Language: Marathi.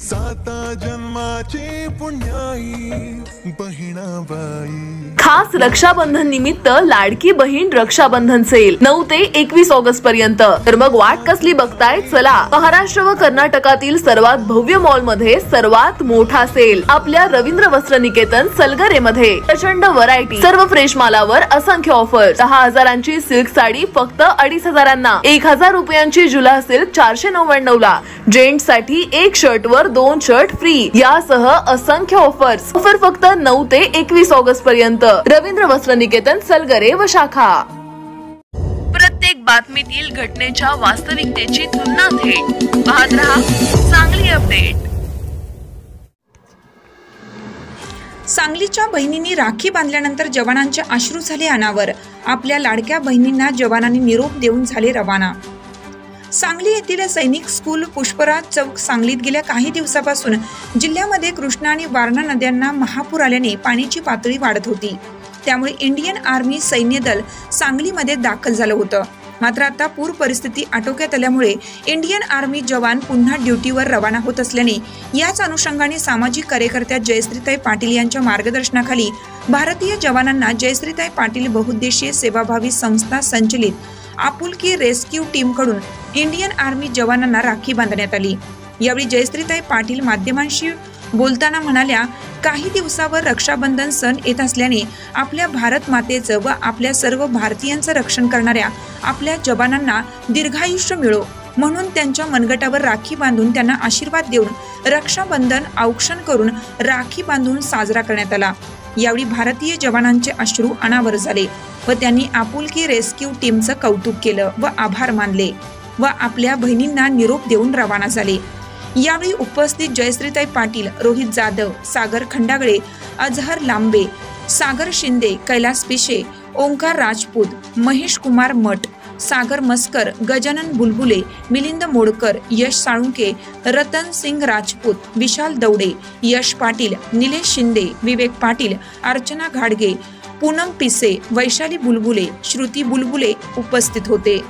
साता जन्माची पुण्याई बहिणाबाई। खास रक्षाबंधन निमित्त लाडकी बहीण रक्षाबंधन सेल 9 ते 21 ऑगस्ट पर्यंत। तर मग वाट कसली बघताय, चला महाराष्ट्र व कर्नाटकातील सर्वात भव्य मॉल मध्ये सर्वात मोठा सेल आपल्या रवींद्र वस्त्र निकेतन सलगरे मध्ये। प्रचंड व्हरायटी, सर्व फ्रेश मालावर असंख्य ऑफर। 10,000ची सिल्क साडी फक्त 2,500 1000 रुपयांची जुला सिल्क 499 ला। जेंट्स साठी एक शर्ट वर 2 शर्ट फ्री यासह असंख्य ऑफर्स। ऑफर फक्त 9 ते 21 ऑगस्ट पर्यंत। रवींद्र वस्त्र निकेतन सलगरे व शाखा। प्रत्येक बातमीतील घटनेच्या वास्तविकतेची तुलना थेट पाहत रहा सांगली अपडेट। सांगलीच्या बहिणींनी राखी बांधल्यानंतर जवानांचे अश्रू झाले अनावर। आपल्या लाडक्या बहिणींना जवानांनी निरोप देऊन झाले रवाना। सांगली येथील सैनिक स्कूल पुष्पराज चौक सांगलीत गेल्या काही दिवसापासून जिल्ह्यामध्ये कृष्णा आणि वारणा नद्यांना महापूर आल्याने पाण्याची पातळी वाढत होती। त्यामुळे इंडियन आर्मी सैन्य दल सांगलीमध्ये दाखल झालं होतं। मात्र आता पूर परिस्थिती आटोक्यात आल्यामुळे इंडियन आर्मी जवान पुन्हा ड्युटीवर रवाना होत असल्याने याच अनुषंगाने सामाजिक कार्यकर्त्या जयश्रीताई पाटील यांच्या मार्गदर्शनाखाली भारतीय जवानांना जयश्रीताई पाटील बहुउद्देशीय सेवाभावी संस्था संचलित आपुलकी रेस्क्यू टीम कडून इंडियन आर्मी जवानांना राखी बांधण्यात आली। यावेळी जयश्रीताई पाटील माध्यमांशी बोलताना म्हणाल्या, काही दिवसावर रक्षाबंधन सण येत असल्याने आपल्या भारत मातेचं व आपल्या सर्व भारतीयांचं रक्षण करणाऱ्या आपल्या जवानांना दीर्घायुष्य मिळो म्हणून त्यांच्या मनगटावर राखी बांधून त्यांना आशीर्वाद देऊन रक्षाबंधन औक्षण करून राखी बांधून साजरा करण्यात आला। यावेळी भारतीय जवानांचे अश्रू अनावर झाले व त्यांनी आपुलकी रेस्क्यू टीमचं कौतुक केलं व आभार मानले व आपल्या बहिणींना निरोप देऊन रवाना झाले। यावेळी उपस्थित जयश्रीताई पाटील, रोहित जाधव, सागर खंडागळे, अजहर लांबे, सागर शिंदे, कैलास पिशे, ओंकार राजपूत, महेश कुमार मठ, सागर मस्कर, गजानन बुलबुले, मिलिंद मोडकर, यश साळुंके, रतन सिंग राजपूत, विशाल दौडे, यश पाटील, निलेश शिंदे, विवेक पाटील, अर्चना घाडगे, पूनम पिसे, वैशाली बुलबुले, श्रुती बुलबुले उपस्थित होते।